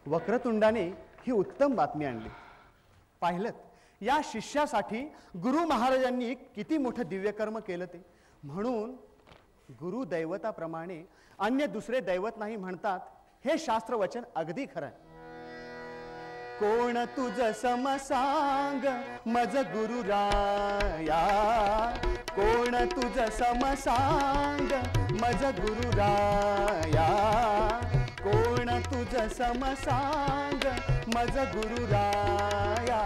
वक्रतुंडाने ही उत्तम बातमी आणली. पाहिलं या शिष्यासाठी गुरु महाराजांनी किती मोठं दिव्यकर्म केलं ते. म्हणून गुरु दैवताप्रमाणे अन्य दुसरे दैवत नाही म्हणतात हे शास्त्र वचन अगदी खरं आहे. कोण तुझ समसांग मज गुरुराया, कोण तुझ समसांग मज गुरुराया, कोण तुझ समसांग मज गुरुराया,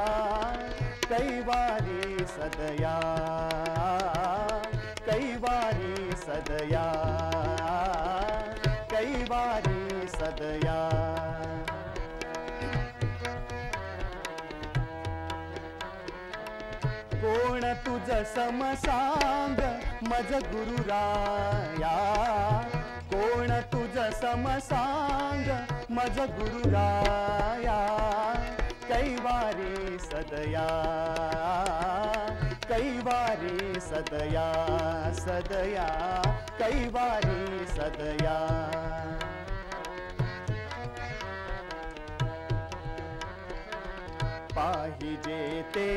कैवारी सदया, कैवारी सदया, कैवारी सदया. कोण तुझ समसांग मज गुरुराया, कोण तुझ समसांग मज गुरुराया, कैवारी सदया, कैवारी सदया, सदया कैवारी सदया. पाहिजे ते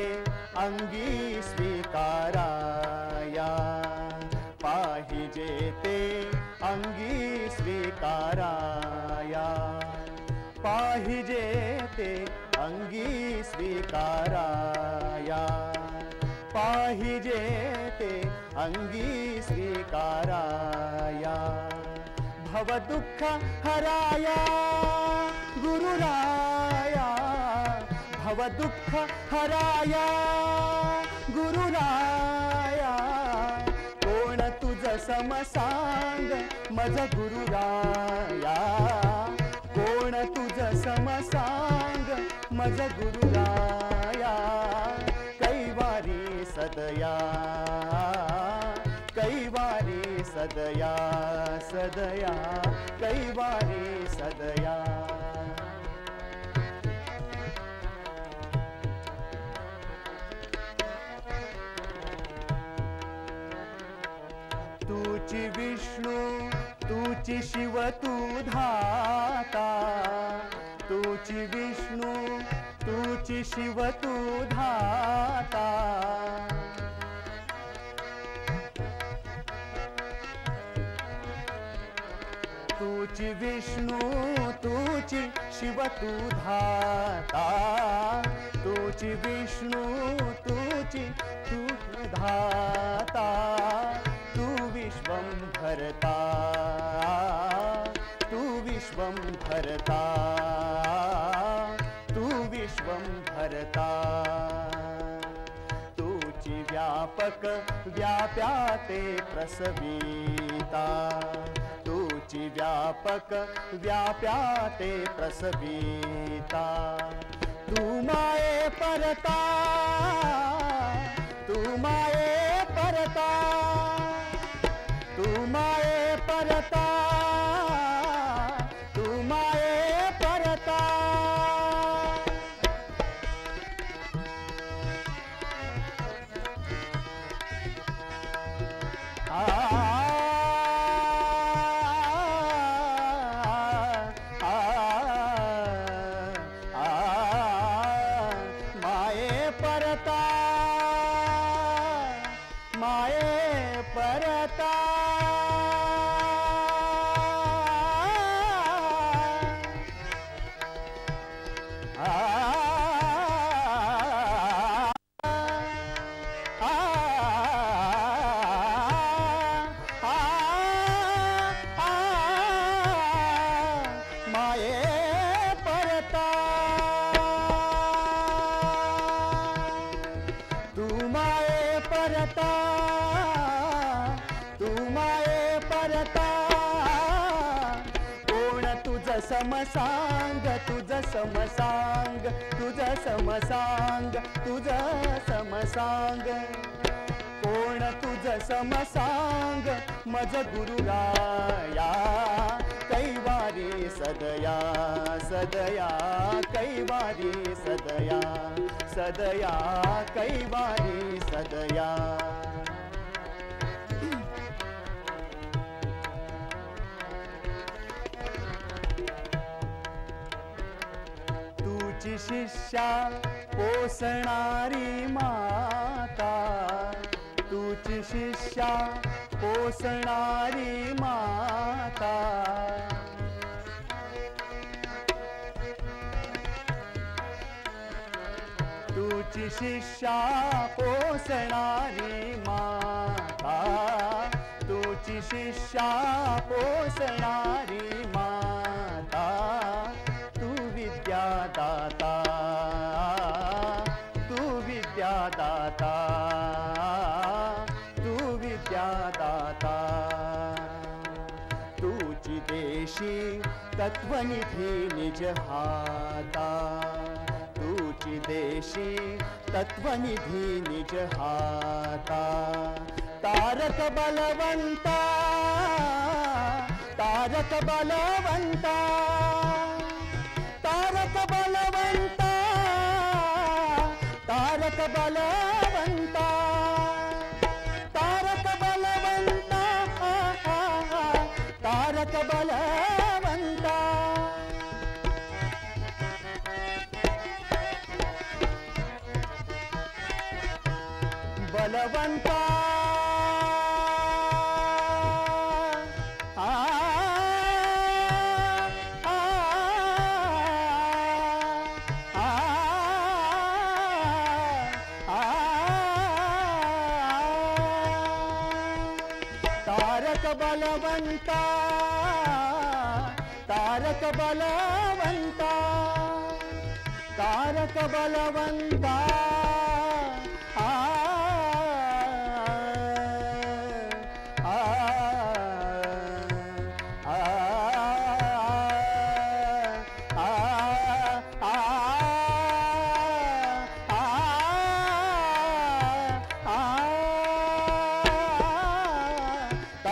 अंगी स्वीकाराया, पाहिजे ते अंगी स्वीकाराया, पाहिजे ते अंगी स्वीकाराया, पाहिजे ते अंगी स्वीकाराया. भव दुःख हराया गुरुराया, भव दुःख हराया गुरुराया, कोण तुझ समसांग मज गुरुराया, कोण तुझ समसांग मज गुरुराया, कैवारी सदया, कैवारी सदया, सदया कैवारी सदया. तूची विष्णू तूची शिव तू धाता, तूची विष्णू तूची शिव तू धाता, तूची विष्णू तूची शिव तू धाता, तूची विष्णू तूची तू धाता, तू विश्वं भरता, तू विश्वं भरता, तू विश्वं भरता. तूची व्यापक व्याप्याते प्रसविता, तूची व्यापक व्याप्याते प्रसविता. तू माये परता, तू माये परता, तू माये परता, तू माये परता. माये परता, माये परता. समसांग तुझ समसांग, तुझ समसांग, तुझ समसांग, कोण तुझ समसांग मज गुरुराया, कैवारी सदया, सदया कैवारी सदया, सदया कैवारी सदया. तूची शिष्या पोसणारी माता, तूची शिष्या पोसणारी माता, तूची शिष्या पोसणारी माता, तूची शिष्या पोसणारी माता, तू विद्यादाता, तू विद्यादाता, तू विद्यादाता, तूची देशी तत्वनिधी निज हाता, तूची देशी तत्वनिधी निज हाता, तारक बलवंता, तारक बलवंता, तारक बलवंता, तारक बलवंता, तारक बलवंता, तारक बलवंता, बलवंता, तारक बलवंता, तारक बलवंता, तारक बलवंता,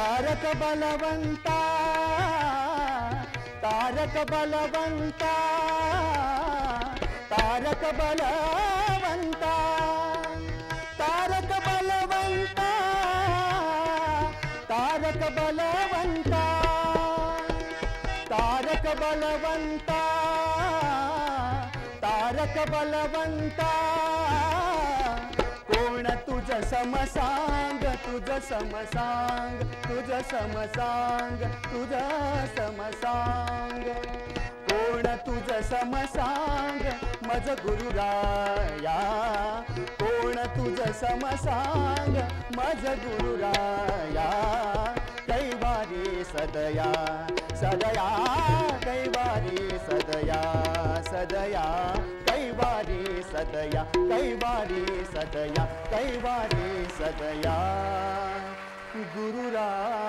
तारक बलवंता, तारक बलवंता, तारक बलवंता, तारक बलवंता, तारक बलवंता, तारक बलवंता, तारक बलवंता, कोण तुझ समसांग, तुझ समसांग, तुझ समसांग, तुझ समसांग, कोण तुझ समसांग मज गुरुराया, कोण तुझ समसांग मज गुरुराया, कैवारी सदया, सदया, कैवारी सदया, सदया, कैवारी सदया, कैवारी सदया, कैवारी सदया, गुरुराया।